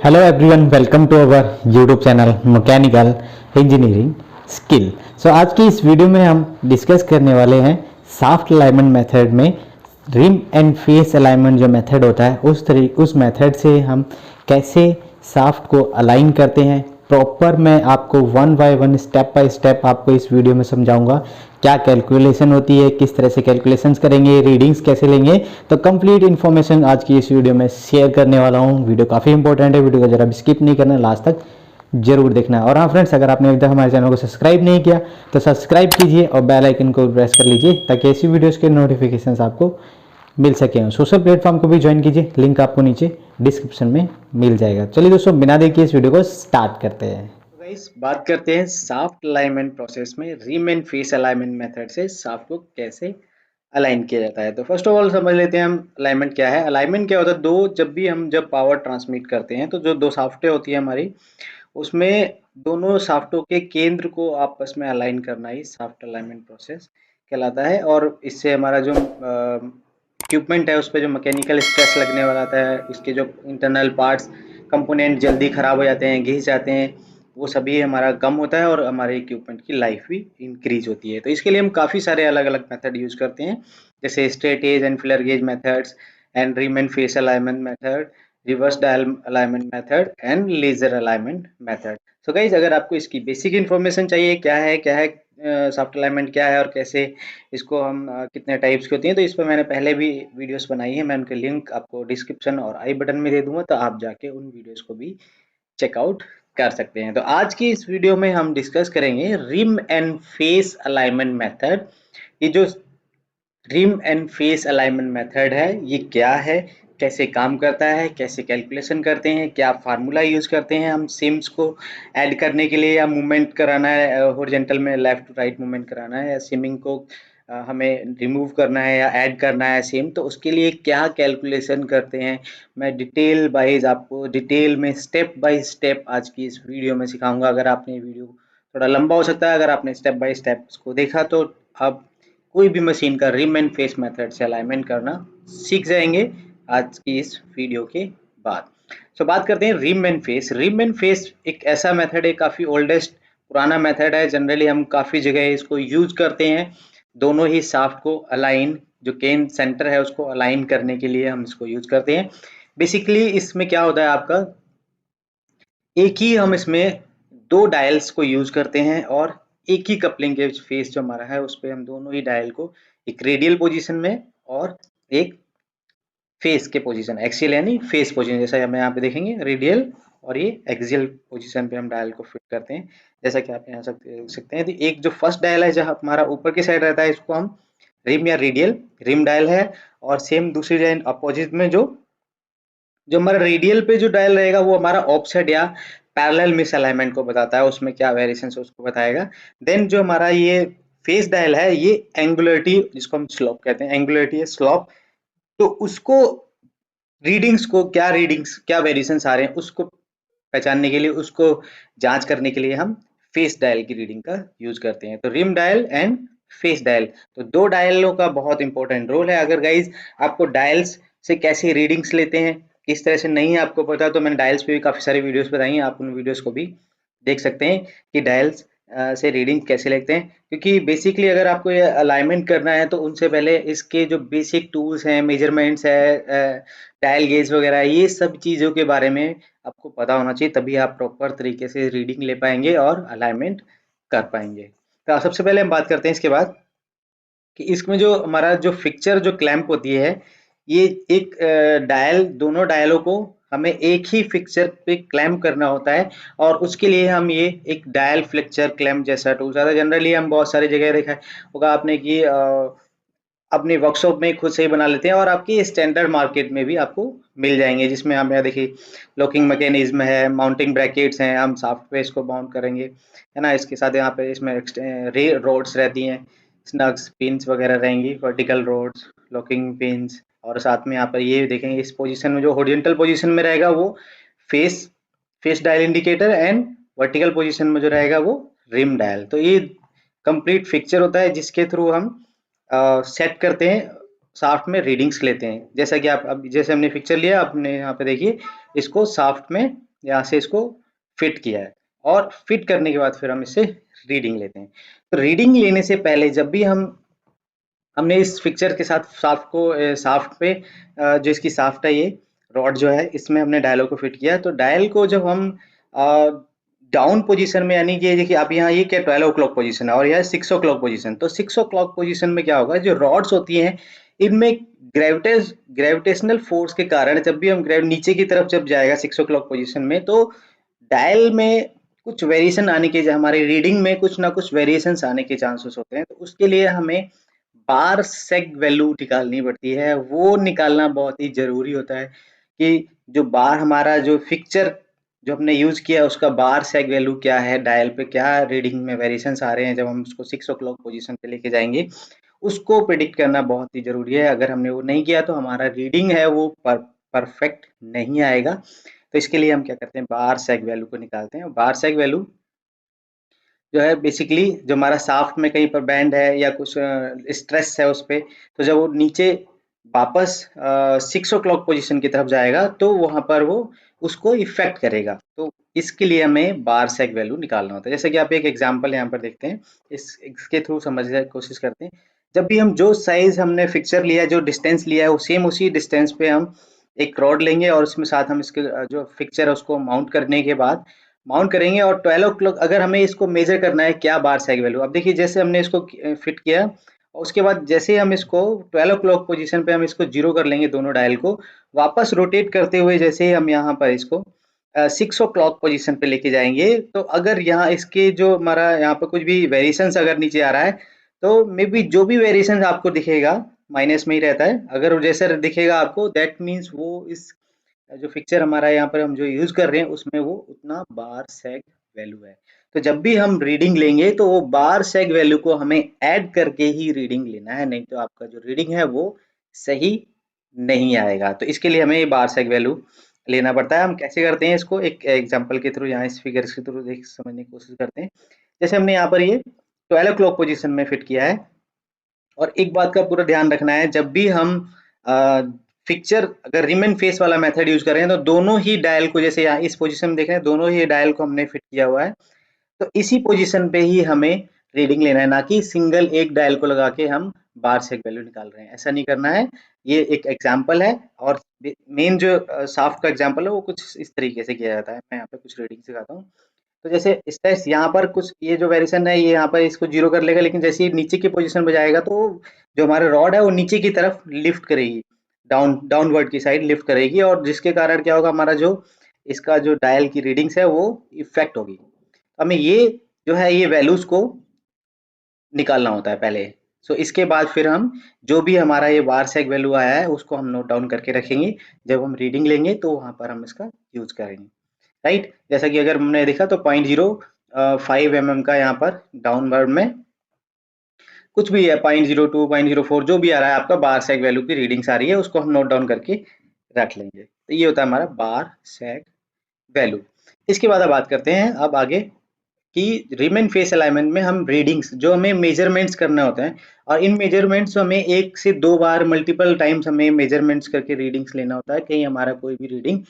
Hello everyone, welcome to our YouTube channel mechanical engineering skill. आज की इस video में हम डिस्कस करने वाले हैं सॉफ्ट अलाइनमेंट मेथड में रिम एंड फेस अलाइनमेंट जो मेथड होता है उस मेथड से हम कैसे सॉफ्ट को अलाइन करते हैं। प्रॉपर मैं आपको one by one step by step आपको इस वीडियो में समझाऊंगा क्या कैलकुलेशन होती है, किस तरह से कैलकुलेशंस करेंगे, रीडिंग्स कैसे लेंगे। तो कंप्लीट इन्फॉर्मेशन आज की इस वीडियो में शेयर करने वाला हूँ। वीडियो काफ़ी इंपॉर्टेंट है, वीडियो को जरा भी स्किप नहीं करना, लास्ट तक जरूर देखना है। और हाँ फ्रेंड्स, अगर आपने अभी तक हमारे चैनल को सब्सक्राइब नहीं किया तो सब्सक्राइब कीजिए और बेल आइकन को प्रेस कर लीजिए ताकि ऐसी वीडियोज़ के नोटिफिकेशन आपको मिल सके। सोशल प्लेटफॉर्म को भी ज्वाइन कीजिए, लिंक आपको नीचे डिस्क्रिप्शन में मिल जाएगा। चलिए दोस्तों, बिना देर किए इस वीडियो को स्टार्ट करते हैं। गाइस, बात करते हैं सॉफ्ट अलाइनमेंट प्रोसेस में rim and face alignment method से सॉफ्ट को कैसे अलाइन किया जाता है। तो फर्स्ट ऑफ ऑल समझ लेते हैं हम अलाइनमेंट क्या है। अलाइनमेंट क्या होता है, जब पावर ट्रांसमिट करते हैं तो जो दो साफ्टें होती है हमारी, उसमें दोनों साफ्टों के केंद्र को आपस में अलाइन करना ही सॉफ्ट अलाइनमेंट प्रोसेस कहलाता है। और इससे हमारा जो इक्विपमेंट है उस पर जो मैकेनिकल स्ट्रेस लगने वाला आता है, इसके जो इंटरनल पार्ट्स कंपोनेंट जल्दी खराब हो जाते हैं, घिस जाते हैं, वो सभी हमारा कम होता है और हमारे इक्विपमेंट की लाइफ भी इंक्रीज होती है। तो इसके लिए हम काफ़ी सारे अलग अलग मेथड यूज करते हैं, जैसे straight edge and feeler gauge methods and rim and face alignment method, reverse dial alignment method and laser alignment method. So guys, अगर आपको इसकी बेसिक इन्फॉर्मेशन चाहिए क्या है सॉफ्ट अलाइनमेंट क्या है और कैसे इसको हम कितने टाइप्स की होती हैं, तो इस पर मैंने पहले भी वीडियोस बनाई है। मैं उनके लिंक आपको डिस्क्रिप्शन और आई बटन में दे दूंगा, तो आप जाके उन वीडियोस को भी चेकआउट कर सकते हैं। तो आज की इस वीडियो में हम डिस्कस करेंगे rim and face alignment method. ये जो rim and face alignment method है, ये क्या है, कैसे काम करता है, कैसे कैलकुलेशन करते हैं, क्या फार्मूला यूज करते हैं हम सिम्स को ऐड करने के लिए, या मूवमेंट कराना है हॉरिजॉन्टल में लेफ्ट टू राइट मूवमेंट कराना है, या सिमिंग को हमें रिमूव करना है या ऐड करना है सिम, तो उसके लिए क्या कैलकुलेशन करते हैं, मैं डिटेल वाइज आपको डिटेल में स्टेप बाय स्टेप आज की इस वीडियो में सिखाऊंगा। अगर आपने वीडियो थोड़ा लंबा हो सकता है, अगर आपने स्टेप बाय स्टेप को देखा तो आप कोई भी मशीन का रिम एंड फेस मेथड से अलाइनमेंट करना सीख जाएंगे आज की इस वीडियो के बाद। बात करते हैं rim and face. Rim and face एक ऐसा मेथड है, काफी ओल्डेस्ट पुराना मेथड है। जनरली हम काफी जगह इसको यूज करते हैं, दोनों ही शाफ्ट को अलाइन, जो केन सेंटर है उसको अलाइन करने के लिए हम इसको यूज करते हैं। बेसिकली इसमें क्या होता है आपका, एक ही हम इसमें दो डायल्स को यूज करते हैं और एक ही कपलिंग के फेस जो हमारा है उस पर हम दोनों ही डायल को एक रेडियल पोजीशन में और एक फेस के पोजीशन, एक्सियल यानी फेस पोजीशन, जैसा हम यहाँ पे देखेंगे रेडियल, और ये एक्सियल पोजीशन पे हम डायल को फिट करते हैं। जैसा कि आप यहाँ देख सकते हैं, तो एक जो फर्स्ट डायल है जहाँ हमारा ऊपर की साइड रहता है, इसको हम रिम या रेडियल रिम डायल है। और सेम दूसरी डायल अपोजिट में जो जो हमारा रेडियल पे जो डायल रहेगा वो हमारा ऑफसेट या पैरेलल मिस अलाइनमेंट को बताता है, उसमें क्या वेरिएशन है उसको बताएगा। देन जो हमारा ये फेस डायल है, ये एंगुलरिटी, जिसको हम स्लोप कहते हैं, एंगुलरिटी है स्लोप, तो उसको रीडिंग्स क्या वेरिएशंस आ रहे हैं उसको पहचानने के लिए, उसको जांच करने के लिए हम फेस डायल की रीडिंग का यूज करते हैं। तो rim dial and face dial, तो दो डायलों का बहुत इंपॉर्टेंट रोल है। अगर गाइज आपको डायल्स से कैसे रीडिंग्स लेते हैं, किस तरह से नहीं है आपको पता, तो मैंने डायल्स पे भी काफी सारी वीडियोस बताई हैं, आप उन वीडियोस को भी देख सकते हैं कि डायल्स से रीडिंग कैसे लेते हैं। क्योंकि बेसिकली अगर आपको ये अलाइनमेंट करना है तो उनसे पहले इसके जो बेसिक टूल्स हैं, मेजरमेंट्स है, डायल गेज वगैरह, ये सब चीज़ों के बारे में आपको पता होना चाहिए, तभी आप प्रॉपर तरीके से रीडिंग ले पाएंगे और अलाइनमेंट कर पाएंगे। तो सबसे पहले हम बात करते हैं इसके बाद कि इसमें जो हमारा जो फिक्चर जो क्लैंप होती है, ये एक डायल, दोनों डायलों को हमें एक ही फिक्चर पे क्लैंप करना होता है, और उसके लिए हम ये एक डायल फ्लेक्चर क्लैंप जैसा टूल्स आता है। जनरली हम बहुत सारी जगह देखा होगा आपने कि अपने वर्कशॉप में खुद से ही बना लेते हैं, और आपकी स्टैंडर्ड मार्केट में भी आपको मिल जाएंगे, जिसमें हम यहाँ देखिए लॉकिंग मैकेनिज्म है, माउंटिंग ब्रैकेट्स हैं, हम सॉफ्टवेयर इसको माउंट करेंगे, है ना। इसके साथ यहाँ पे इसमें रोड्स रहती हैं, स्नग्स पिंस वगैरह रहेंगी, वर्टिकल रोड्स, लॉकिंग पिंस, और साथ में यहाँ पर ये देखेंगे इस पोजीशन में जो हॉरिजॉन्टल पोजीशन में रहेगा वो face face dial indicator, and vertical position में जो रहेगा वो रिम डायल। तो ये कंप्लीट फिक्चर होता है जिसके थ्रू हम सेट करते हैं, शाफ्ट में रीडिंग्स लेते हैं। जैसा कि आप अब जैसे हमने पिक्चर लिया, आपने यहाँ पे देखिए इसको शाफ्ट में यहाँ से इसको फिट किया है, और फिट करने के बाद फिर हम इससे रीडिंग लेते हैं। तो रीडिंग लेने से पहले जब भी हमने इस पिक्चर के साथ शाफ्ट पे जो इसकी शाफ्ट है, ये रॉड जो है, इसमें हमने डायल को फिट किया। तो डायल को जब हम डाउन पोजीशन में, यानी कि देखिए आप यहाँ, ये क्या 12 ओ क्लॉक पोजीशन है और यह 6 ओ क्लॉक पोजीशन, तो 6 ओ क्लॉक पोजीशन में क्या होगा, जो रॉड्स होती हैं इनमें ग्रेविटेशनल फोर्स के कारण जब भी हम नीचे की तरफ जब जाएगा 6 ओ क्लॉक पोजीशन में, तो डायल में कुछ वेरिएशन आने के, हमारी रीडिंग में कुछ ना कुछ वेरिएशंस आने के चांसेस होते हैं। तो उसके लिए हमें बार सेग वैल्यू निकालनी पड़ती है। वो निकालना बहुत ही जरूरी होता है कि जो बार हमारा जो फिक्चर जो हमने यूज किया उसका बार सेग वैल्यू क्या है, डायल पे क्या रीडिंग में वेरिएशंस आ रहे हैं, जब हम उसको 6 ओ क्लॉक पोजीशन पे लेके जाएंगे उसको प्रिडिक्ट करना बहुत ही जरूरी है। अगर हमने वो नहीं किया तो हमारा रीडिंग है वो परफेक्ट नहीं आएगा। तो इसके लिए हम क्या करते हैं, बार सेग वैल्यू को निकालते हैं। बार सेग वैल्यू जो है बेसिकली जो हमारा शाफ्ट में कहीं पर बैंड है या कुछ स्ट्रेस है उस पे, तो जब वो नीचे वापस 6 ओ क्लॉक पोजिशन की तरफ जाएगा तो वहां पर वो उसको इफेक्ट करेगा। तो इसके लिए हमें बार सेग वैल्यू निकालना होता है। जैसे कि आप एक एग्जांपल यहाँ पर देखते हैं, इसके थ्रू समझने की कोशिश करते हैं। जब भी हम जो साइज हमने फिक्चर लिया है, जो डिस्टेंस लिया है, वो सेम उसी डिस्टेंस पे हम एक रॉड लेंगे और उसमें साथ हम इसके जो फिक्चर है उसको माउंट करने के बाद माउंट करेंगे। और 12 ओ क्लॉक अगर हमें इसको मेजर करना है क्या बार सेग वैल्यू, अब देखिए जैसे हमने इसको फिट किया और उसके बाद जैसे हम इसको 12 ओ क्लॉक पोजीशन पे हम इसको जीरो कर लेंगे, दोनों डायल को वापस रोटेट करते हुए जैसे ही हम यहाँ पर इसको 6 ओ क्लॉक पोजीशन पे लेके जाएंगे, तो अगर यहाँ इसके जो हमारा यहाँ पर कुछ भी वेरिएशंस अगर नीचे आ रहा है, तो मे बी जो भी वेरिएशन आपको दिखेगा माइनस में ही रहता है। अगर जैसे दिखेगा आपको, दैट मीन्स वो इस जो पिक्चर हमारा यहाँ पर हम जो यूज कर रहे हैं उसमें वो उतना बार सेग वैल्यू है। तो जब भी हम रीडिंग लेंगे तो वो बार सेग वैल्यू को हमें ऐड करके ही रीडिंग लेना है, नहीं तो आपका जो रीडिंग है वो सही नहीं आएगा। तो इसके लिए हमें ये बार सेग वैल्यू लेना पड़ता है। हम कैसे करते हैं इसको, एक एग्जांपल के थ्रू, यहाँ इस फिगर के थ्रू देख समझने की कोशिश करते हैं। जैसे हमने यहाँ पर ये 12 क्लॉक पोजीशन में फिट किया है, और एक बात का पूरा ध्यान रखना है, जब भी हम पिक्चर अगर रिम एंड फेस वाला मेथड यूज कर रहे हैं तो दोनों ही डायल को, जैसे यहाँ इस पोजीशन में देख रहे हैं, दोनों ही डायल को हमने फिट किया हुआ है, तो इसी पोजीशन पे ही हमें रीडिंग लेना है, ना कि सिंगल एक डायल को लगा के हम बार सेग वैल्यू निकाल रहे हैं, ऐसा नहीं करना है। ये एक एग्जांपल है, और मेन जो शाफ्ट का एग्जांपल है वो कुछ इस तरीके से किया जाता है। मैं यहाँ पे कुछ रीडिंग सिखाता हूँ। तो जैसे स्टेप्स यहाँ पर कुछ, ये जो वेरिएशन है ये यहाँ पर इसको जीरो कर लेगा, लेकिन जैसे ये नीचे की पोजीशन पे जाएगा तो जो हमारा रॉड है वो नीचे की तरफ लिफ्ट करेगी, डाउनवर्ड की साइड लिफ्ट करेगी, और जिसके कारण क्या होगा, हमारा जो इसका जो डायल की रीडिंग्स है वो इफेक्ट होगी। हमें ये जो है ये वैल्यूज को निकालना होता है पहले। सो इसके बाद फिर हम जो भी हमारा ये बार सेग वैल्यू आया है उसको हम नोट डाउन करके रखेंगे, जब हम रीडिंग लेंगे तो वहां पर हम इसका यूज करेंगे। राइट, जैसा कि अगर हमने देखा तो 0.05 mm का यहाँ पर डाउनवर्ड में कुछ भी है, 0.02 0.04 जो भी आ रहा है आपका बार सेग वैल्यू की रीडिंग्स आ रही है उसको हम नोट डाउन करके रख लेंगे। तो ये होता है हमारा बार सेग वैल्यू। इसके बाद अब बात करते हैं अब आगे कि रिम एंड फेस अलाइनमेंट में हम रीडिंग्स जो हमें मेजरमेंट्स करने होते हैं, और इन मेजरमेंट्स हमें एक से दो बार मल्टीपल टाइम्स हमें मेजरमेंट्स करके रीडिंग्स लेना होता है, कहीं हमारा कोई भी रीडिंग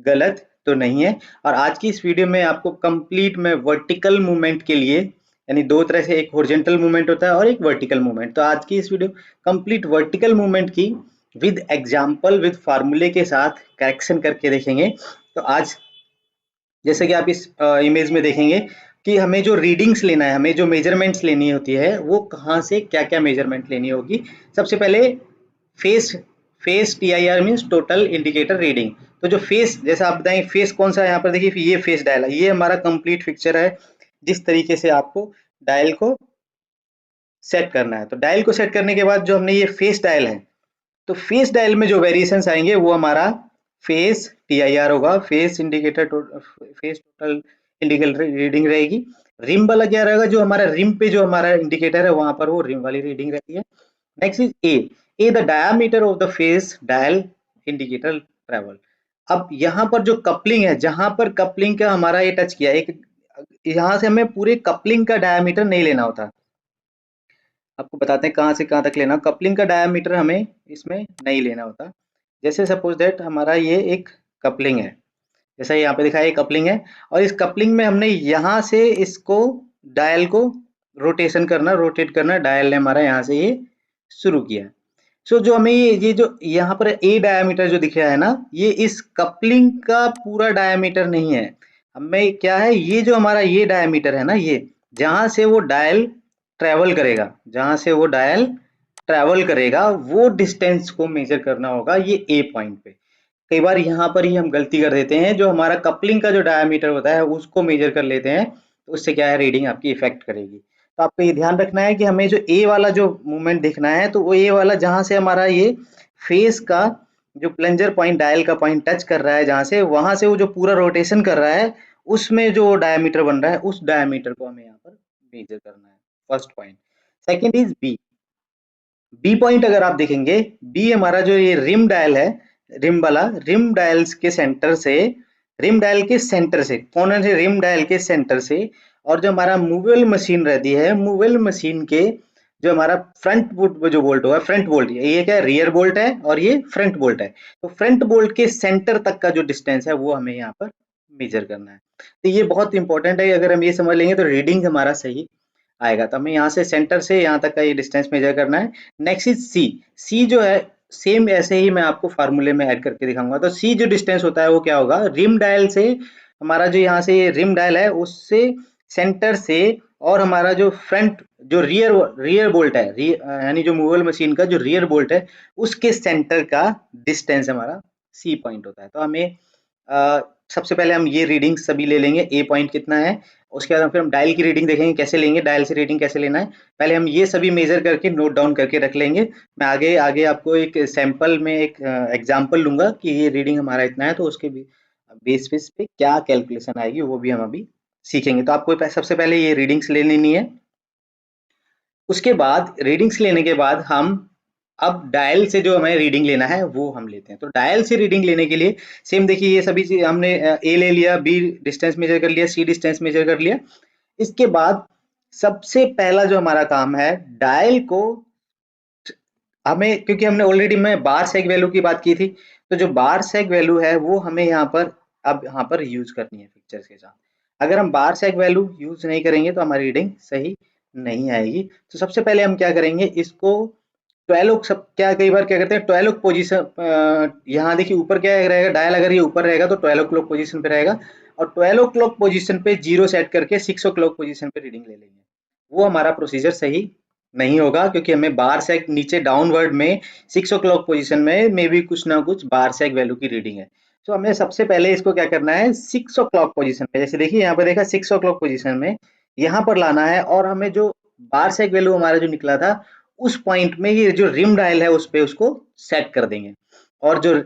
गलत तो नहीं है। और आज की इस वीडियो में आपको कंप्लीट में वर्टिकल मूवमेंट के लिए, यानी दो तरह से, एक हॉरिजॉन्टल मूवमेंट होता है और एक वर्टिकल मूवमेंट, तो आज की इस वीडियो कंप्लीट वर्टिकल मूवमेंट की विद एग्जाम्पल विद फार्मूले के साथ करेक्शन करके देखेंगे। तो आज जैसे कि आप इस इमेज में देखेंगे कि हमें जो रीडिंग्स लेना है, हमें जो मेजरमेंट्स लेनी होती है वो कहाँ से क्या क्या मेजरमेंट लेनी होगी। सबसे पहले face, face TIR means total indicator reading. तो जो फेस, जैसा आप बताएंगे फेस कौन सा है, यहाँ पर देखिए ये फेस डायल है, ये हमारा कंप्लीट पिक्चर है जिस तरीके से आपको डायल को सेट करना है। तो डायल को सेट करने के बाद जो हमने ये फेस डायल है, तो फेस डायल में जो वेरिएशंस आएंगे वो हमारा फेस TIR होगा, face indicator face total indicator reading रहेगी। रिम वाला क्या रहेगा, जो हमारा रिम पे जो हमारा इंडिकेटर है वहां पर वो रिम वाली रीडिंग रहती है। Next is a the diameter of the face dial indicator travel. अब यहाँ पर जो कपलिंग है, जहां पर कपलिंग का हमारा ये टच किया, एक यहाँ से हमें पूरे कपलिंग का डायमीटर नहीं लेना होता, आपको बताते हैं कहाँ से कहाँ तक लेना। कपलिंग का डायमीटर हमें इसमें नहीं लेना होता। जैसे सपोज दैट हमारा ये एक कपलिंग है, जैसा यहाँ पे दिखाया, कपलिंग है, और इस कपलिंग में हमने यहाँ से इसको डायल को रोटेट करना, डायल ने हमारा यहाँ से ये शुरू किया। सो जो हमें ये जो यहाँ पर ए डायमीटर जो दिख रहा है ना, ये इस कपलिंग का पूरा डायमीटर नहीं है। हमें क्या है, ये जो हमारा ये डायमीटर है ना, ये जहां से वो डायल ट्रेवल करेगा, वो डिस्टेंस को मेजर करना होगा ये ए पॉइंट पे। कई बार यहाँ पर ही हम गलती कर देते हैं, जो हमारा कपलिंग का जो डायमीटर होता है उसको मेजर कर लेते हैं, तो उससे क्या है, रीडिंग आपकी इफेक्ट करेगी। तो आपको ये ध्यान रखना है कि हमें जो ए वाला जो मूवमेंट देखना है, तो वो ए वाला जहां से हमारा ये फेस का जो प्लंजर पॉइंट, डायल का पॉइंट टच कर रहा है, जहां से वहां से वो जो पूरा रोटेशन कर रहा है, उसमें जो डायमीटर बन रहा है, उस डायमीटर को हमें यहाँ पर मेजर करना है, first point. Second is b. B point अगर आप देखेंगे, बी हमारा जो ये रिम डायल है, रिम वाला, रिम डायल्स के सेंटर से, रिम डायल के सेंटर से, कौन से रिम डायल के सेंटर से, और जो हमारा मूवेबल मशीन रहती है, मूवेबल मशीन के जो हमारा फ्रंट बोल्ट जो बोल्ट होगा, फ्रंट बोल्ट, ये क्या है, रियर बोल्ट है और ये फ्रंट बोल्ट है, तो फ्रंट बोल्ट के सेंटर तक का जो डिस्टेंस है वो हमें यहाँ पर मेजर करना है। तो ये बहुत इंपॉर्टेंट है, अगर हम ये समझ लेंगे तो रीडिंग हमारा सही आएगा। तो हमें यहाँ से सेंटर से यहाँ तक का ये डिस्टेंस मेजर करना है। नेक्स्ट इज सी। सी जो है सेम ऐसे ही मैं आपको फार्मूले में ऐड करके दिखाऊंगा। तो सी जो डिस्टेंस होता है वो क्या होगा, रिम डायल से, हमारा जो यहाँ से ये रिम डायल है उससे सेंटर से, और हमारा जो फ्रंट जो रियर बोल्ट है, यानी जो मूवेबल मशीन का जो रियर बोल्ट है, उसके सेंटर का डिस्टेंस हमारा सी पॉइंट होता है। तो हमें सबसे पहले हम ये रीडिंग सभी ले लेंगे, ए पॉइंट कितना है, उसके बाद फिर हम डायल की रीडिंग देखेंगे कैसे लेंगे, डायल से रीडिंग कैसे लेना है। पहले हम ये सभी मेजर करके नोट डाउन करके रख लेंगे। मैं आगे आगे आपको एक सैंपल में एक एग्जांपल लूंगा कि ये रीडिंग हमारा इतना है, तो उसके बेस पे क्या कैलकुलेशन आएगी वो भी हम अभी सीखेंगे। तो आपको सबसे पहले ये रीडिंग्स ले लेनी है। उसके बाद रीडिंग्स लेने के बाद हम अब डायल से जो हमें रीडिंग लेना है वो हम लेते हैं। तो डायल से रीडिंग लेने के लिए सेम देखिए, ये सभी चीज हमने ए ले लिया, बी डिस्टेंस मेजर कर लिया, सी डिस्टेंस मेजर कर लिया। इसके बाद सबसे पहला जो हमारा काम है, डायल को हमें, क्योंकि हमने ऑलरेडी में बार सेग वैल्यू की बात की थी, तो जो बार सेग वैल्यू है वो हमें यहाँ पर अब यहाँ पर यूज करनी है पिक्चर्स के साथ। अगर हम बार सेग वैल्यू यूज नहीं करेंगे तो हमारी रीडिंग सही नहीं आएगी। तो सबसे पहले हम क्या करेंगे, इसको 12 सब क्या, कई बार क्या करते हैं 12 पोजीशन, यहाँ देखिए ऊपर क्या रहेगा, डायल अगर ये ऊपर रहेगा तो 12 क्लॉक पोजीशन पे रहेगा, और 12 क्लॉक पोजीशन पे 0 सेट करके 6 क्लॉक पोजीशन पे रीडिंग ले लेंगे। वो हमारा प्रोसीजर सही नहीं होगा, क्योंकि हमें बार सेग नीचे डाउनवर्ड में 6 क्लॉक पोजीशन में मे भी कुछ ना कुछ बार सेग वैल्यू की रीडिंग है। तो हमें सबसे पहले इसको क्या करना है, 6 क्लॉक पोजीशन पे, जैसे देखिए यहाँ पे देखा 6 क्लॉक पोजीशन में यहाँ पर लाना है, और हमें जो बार सेग वैल्यू हमारा जो निकला था उस पॉइंट में ये जो रिम डायल है उस पे उसको सेट कर देंगे, और जो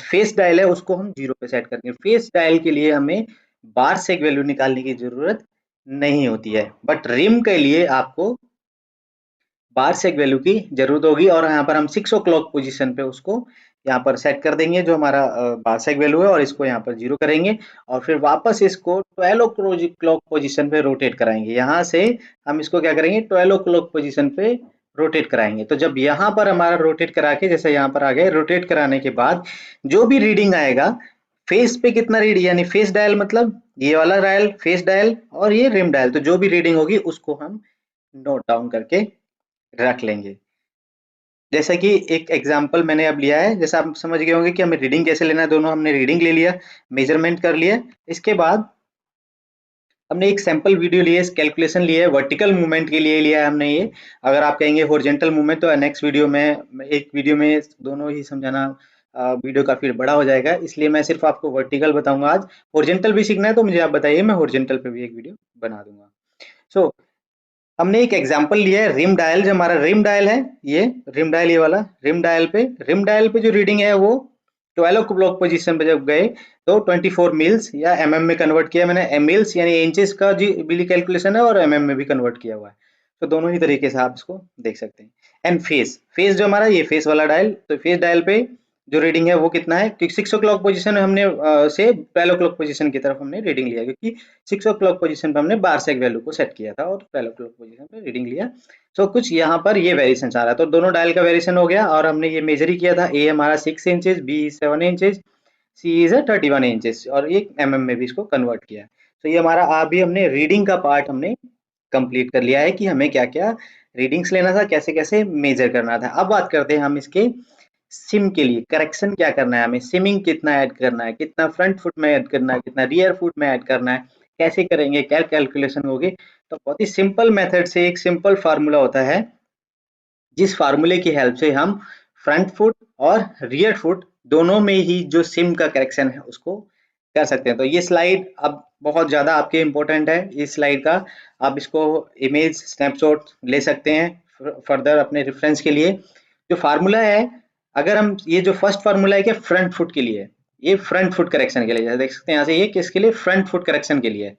फेस डायल है उसको हम 0 पे सेट करेंगे। फेस डायल के लिए हमें बार सेग वैल्यू निकालने की जरूरत नहीं होती है, बट रिम के लिए आपको बार सेग वैल्यू की जरूरत होगी, और यहाँ पर हम 6 क्लॉक पोजीशन पे उसको यहाँ पर सेट कर देंगे जो हमारा बार सेग वैल्यू है, और इसको यहाँ पर 0 करेंगे, और फिर वापस इसको 12 क्लॉक पोजीशन पे रोटेट कराएंगे। यहाँ से हम इसको क्या करेंगे, 12 क्लॉक पोजीशन पे रोटेट कराएंगे। तो जब यहाँ पर हमारा रोटेट करा के, जैसे यहाँ पर आ गए, रोटेट कराने के बाद जो भी रीडिंग आएगा, फेस पे कितना रीड, यानी फेस डायल मतलब ये वाला डायल, फेस डायल, और ये रिम डायल, तो जो भी रीडिंग होगी उसको हम नोट डाउन करके रख लेंगे। जैसा कि एक एग्जांपल मैंने अब लिया है, जैसा आप समझ गए होंगे कि हमें रीडिंग कैसे लेना है, दोनों हमने रीडिंग ले लिया, मेजरमेंट कर लिया। इसके बाद हमने एक सैंपल वीडियो लिया, कैलकुलेशन लिया है, वर्टिकल मूवमेंट के लिए लिया है हमने ये। अगर आप कहेंगे हॉरिजॉन्टल मूवमेंट तो नेक्स्ट वीडियो में, एक वीडियो में दोनों ही समझाना वीडियो काफी बड़ा हो जाएगा, इसलिए मैं सिर्फ आपको वर्टिकल बताऊंगा आज। हॉरिजॉन्टल भी सीखना है तो मुझे आप बताइए, मैं हॉरिजॉन्टल पे भी एक वीडियो बना दूंगा। सो हमने एक एग्जांपल लिया है, रिम डायल, जो हमारा रिम डायल है, ये रिम डायल, ये वाला रिम डायल पे जो रीडिंग है वो 12 क्लॉक पोजीशन पे जब गए तो 24 मील्स, या एमएम में कन्वर्ट किया मैंने, मील्स यानी इंचेस का जी बिली कैलकुलेशन है, और एमएम में भी कन्वर्ट किया हुआ है। तो दोनों ही तरीके से आप इसको देख सकते हैं। एंड फेस जो हमारा ये फेस वाला डायल, तो फेस डायल पे जो रीडिंग है वो कितना है, क्योंकि 6 क्लॉक पोजीशन में हमने से 12 क्लॉक पोजीशन की तरफ हमने रीडिंग लिया, क्योंकि 6 क्लॉक पोजीशन पे हमने बार सेग वैल्यू को सेट किया था और 12 क्लॉक पोजीशन पे रीडिंग लिया। सो कुछ यहाँ पर ये वेरिएशन आ रहा है, तो दोनों डायल का वेरिएशन हो गया, और हमने ये मेजर ही किया था, ए हमारा 6 inches, b 7 inches, c is 31 inches और एक में भी इसको कन्वर्ट किया है। तो ये हमारा अभी हमने रीडिंग का पार्ट हमने कंप्लीट कर लिया है कि हमें क्या क्या रीडिंग्स लेना था, कैसे कैसे मेजर करना था। अब बात करते हैं हम इसके सिम के लिए करेक्शन क्या करना है, हमें सिमिंग कितना ऐड करना है, कितना फ्रंट फुट में ऐड करना है, कितना रियर फुट में ऐड करना है, कैसे करेंगे, क्या कैलकुलेशन होगी। तो बहुत ही सिंपल मेथड से एक सिंपल फार्मूला होता है, जिस फार्मूले की हेल्प से हम फ्रंट फुट और रियर फुट दोनों में ही जो सिम का करेक्शन है उसको कर सकते हैं। तो ये स्लाइड अब बहुत ज़्यादा आपके इम्पोर्टेंट है, इस स्लाइड का आप इसको इमेज स्नैपशॉट ले सकते हैं फर्दर अपने रेफरेंस के लिए। जो फार्मूला है, अगर हम ये जो फर्स्ट फार्मूला है क्या फ्रंट फुट के लिए, ये फ्रंट फुट करेक्शन के लिए देख सकते हैं यहाँ से, ये किसके लिए, फ्रंट फुट करेक्शन के लिए।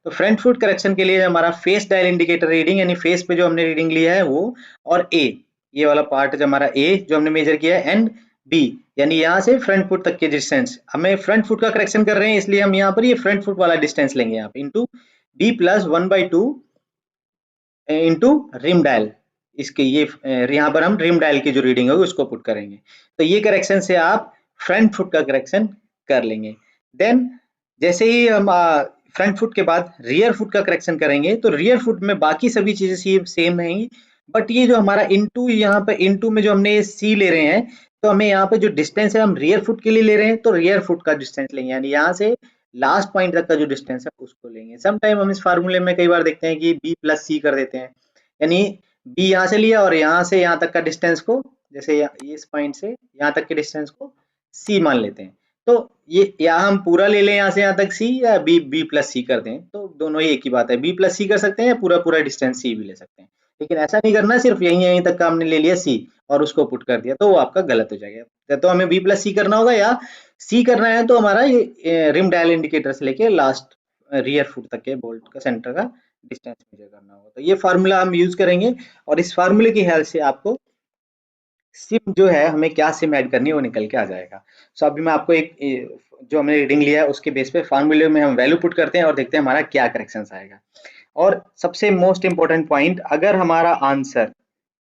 तो फ्रंट फुट करेक्शन के लिए हमारा फेस डायल इंडिकेटर रीडिंग यानी फेस पे जो हमने रीडिंग लिया है वो, और ए ये वाला पार्ट जो हमारा ए जो हमने मेजर किया है, एंड बी यानी यहाँ से फ्रंट फुट तक के डिस्टेंस, हमें फ्रंट फुट का करेक्शन कर रहे हैं इसलिए हम यहाँ पर ये फ्रंट फुट वाला डिस्टेंस लेंगे यहाँ पे into b plus 1/2 into rim dial, इसके ये यहाँ पर हम रिम डायल की जो रीडिंग होगी उसको पुट करेंगे। तो ये करेक्शन से आप फ्रंट फुट का करेक्शन कर लेंगे। देन जैसे ही हम फ्रंट फुट के बाद रियर फुट का करेक्शन करेंगे तो रियर फुट में बाकी सभी चीजें सेम रहेंगी, बट ये जो हमारा इनटू यहाँ पे इनटू में जो हमने सी ले रहे हैं, तो हमें यहाँ पे जो डिस्टेंस है हम रियर फुट के लिए ले रहे हैं तो रियर फुट का डिस्टेंस लेंगे, यानी यहाँ से लास्ट पॉइंट तक का जो डिस्टेंस है उसको लेंगे। सम टाइम हम इस फार्मूले में कई बार देखते हैं कि बी प्लस सी कर देते हैं, यानी बी यहाँ से लिया और यहाँ से यहाँ तक का डिस्टेंस को, जैसे इस पॉइंट से यहाँ तक के डिस्टेंस को सी मान लेते हैं। तो ये या हम पूरा ले लें यहाँ से यहाँ तक सी, या बी बी प्लस सी कर दें, तो दोनों ही एक ही बात है, बी प्लस सी कर सकते हैं या पूरा पूरा डिस्टेंस सी भी ले सकते हैं। लेकिन ऐसा नहीं करना, सिर्फ यहीं यहीं तक का हमने ले लिया सी और उसको पुट कर दिया तो वो आपका गलत हो जाएगा। तो हमें बी प्लस सी करना होगा या सी करना है तो हमारा ये रिम डायल इंडिकेटर से लेके लास्ट रियर फुट तक के बोल्ट का सेंटर का डिस्टेंस मेजर करना होगा। तो ये फार्मूला हम यूज करेंगे और इस फार्मूले की हेल्प से आपको सिम जो है, हमें क्या सिम ऐड करनी है वो निकल के आ जाएगा। सो अभी मैं आपको एक जो हमने रीडिंग लिया है उसके बेस पे फार्मूले में हम वैल्यू पुट करते हैं और देखते हैं हमारा क्या करेक्शन आएगा। और सबसे मोस्ट इंपॉर्टेंट पॉइंट, अगर हमारा आंसर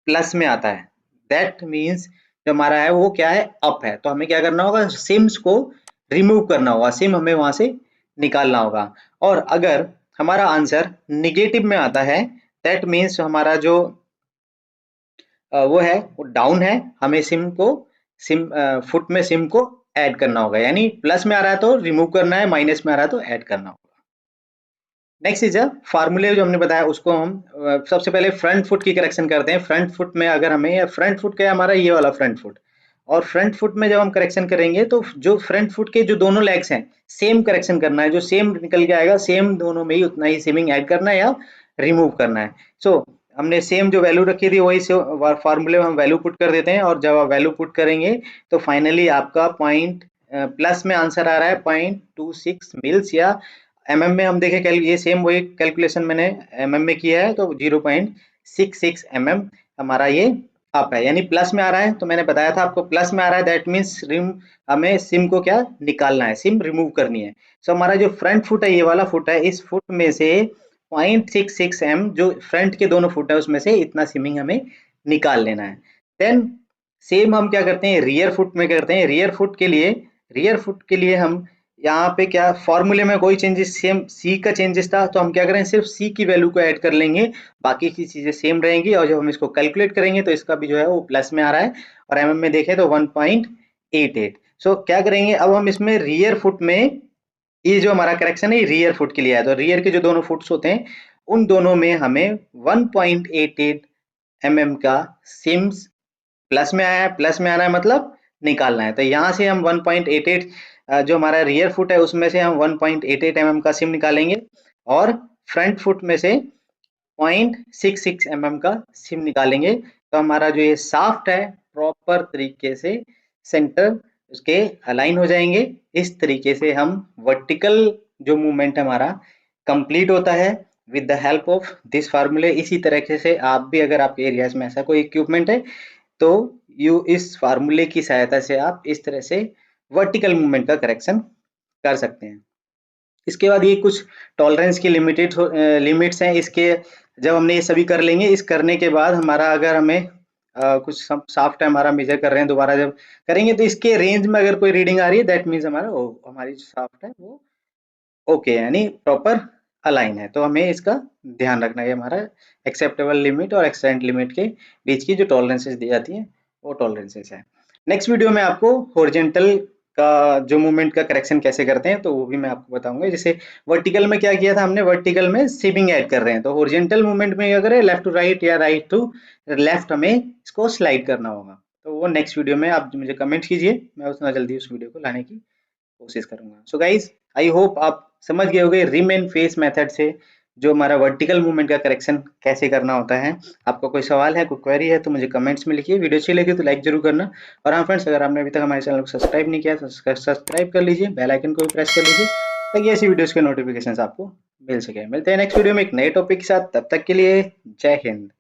प्लस में आता है दैट मीन्स जो हमारा है वो क्या है, अप है। तो हमें क्या करना होगा, सिम्स को रिमूव करना होगा, सिम हमें वहां से निकालना होगा। और अगर हमारा आंसर निगेटिव में आता है दैट मीन्स हमारा जो वो है वो डाउन है, हमें सिम फुट में सिम को ऐड करना होगा, यानी प्लस में आ रहा है तो रिमूव करना है, माइनस में आ रहा है तो ऐड करना होगा। नेक्स्ट इज फार्मूले जो हमने बताया उसको हम सबसे पहले फ्रंट फुट की करेक्शन करते हैं। फ्रंट फुट में अगर हमें, फ्रंट फुट क्या है हमारा, ये वाला फ्रंट फुट, और फ्रंट फुट में जब हम करेक्शन करेंगे तो जो फ्रंट फुट के जो दोनों लेग्स हैं सेम करेक्शन करना है, जो सेम निकल के आएगा सेम दोनों में ही उतना ही सिमिंग ऐड करना है या रिमूव करना है। सो हमने सेम जो वैल्यू रखी थी वही से फार्मूले में हम वैल्यू पुट कर देते हैं, और जब आप वैल्यू पुट करेंगे तो फाइनली आपका पॉइंट प्लस में आंसर आ रहा है 0.26 मिल्स, या में हम देखें ये सेम वही कैलकुलेशन मैंने में किया है तो 0.66 हमारा ये अप है, यानी प्लस में आ रहा है। तो मैंने बताया था आपको प्लस में आ रहा है दैट मीन्स रिम, हमें सिम को क्या निकालना है, सिम रिमूव करनी है। सो हमारा जो फ्रंट फुट है ये वाला फुट है, इस फुट में से 0.66 जो फ्रंट के दोनों फुट है उसमें से इतना सिमिंग हमें निकाल लेना है। देन सेम हम क्या करते हैं रियर फुट में करते हैं। रियर फुट के लिए हम यहाँ पे क्या फॉर्मूले में कोई चेंजेस, सेम सी का चेंजेस था तो हम क्या करें, सिर्फ सी की वैल्यू को ऐड कर लेंगे, बाकी की चीजें सेम रहेंगी। और जब हम इसको कैलकुलेट करेंगे तो इसका भी जो है वो प्लस में आ रहा है, और में देखें तो 1.88। सो क्या करेंगे, अब हम इसमें रियर फुट में ये जो हमारा करेक्शन है रियर फुट के लिए है, तो रियर के जो दोनों फुट्स होते हैं उन दोनों में हमें 1.88 का सिम्स प्लस में आया है, प्लस में आना है मतलब निकालना है। तो यहाँ से हम 1.88 जो हमारा रियर फुट है उसमें से हम 1.88 का सिम निकालेंगे, और फ्रंट फुट में से 0.66 का सिम निकालेंगे। तो हमारा जो ये साफ्ट है प्रॉपर तरीके से सेंटर उसके अलाइन हो जाएंगे। इस तरीके से हम वर्टिकल जो मूवमेंट हमारा कंप्लीट होता है with the help of this फार्मूले। इसी तरीके से आप भी, अगर आपके एरियाज में ऐसा कोई इक्विपमेंट है तो इस फार्मूले की सहायता से आप इस तरह से वर्टिकल मूवमेंट का करेक्शन कर सकते हैं। इसके बाद ये कुछ टॉलरेंस की लिमिट्स हैं इसके। जब हमने ये सभी कर लेंगे, इस करने के बाद हमारा अगर हमें कुछ साफ्ट है हमारा, मेजर कर रहे हैं, दोबारा जब करेंगे तो इसके रेंज में अगर कोई रीडिंग आ रही है दैट मीन्स हमारा हमारी जो साफ्ट है वो ओके यानी प्रॉपर अलाइन है। तो हमें इसका ध्यान रखना है, हमारा एक्सेप्टेबल लिमिट और एक्सटेंट लिमिट के बीच की जो टॉलरेंसेस दी जाती है वो टॉलरेंसेस है। नेक्स्ट वीडियो में आपको हॉरिजॉन्टल का जो मूवमेंट का करेक्शन कैसे करते हैं तो वो भी मैं आपको बताऊंगा। जैसे वर्टिकल में क्या किया था हमने, वर्टिकल में सिबिंग ऐड कर रहे हैं, तो हॉरिजॉन्टल मूवमेंट में क्या करें, लेफ्ट टू राइट या राइट टू लेफ्ट हमें इसको स्लाइड करना होगा। तो वो नेक्स्ट वीडियो में आप मुझे कमेंट कीजिए, मैं उतना जल्दी उस वीडियो को लाने की कोशिश करूंगा। सो गाइज आई होप आप समझ गए होंगे रिम एंड फेस मेथड से जो हमारा वर्टिकल मूवमेंट का करेक्शन कैसे करना होता है। आपका कोई सवाल है, कोई क्वेरी है तो मुझे कमेंट्स में लिखिए। वीडियो अच्छी लगी तो लाइक जरूर करना, और हाँ फ्रेंड्स, अगर आपने अभी तक हमारे चैनल को सब्सक्राइब नहीं किया तो सब्सक्राइब कर लीजिए, बेल आइकन को भी प्रेस कर लीजिए ताकि ऐसी वीडियोस के नोटिफिकेशन आपको मिल सके। मिलते हैं नेक्स्ट वीडियो में एक नए टॉपिक के साथ, तब तक के लिए जय हिंद।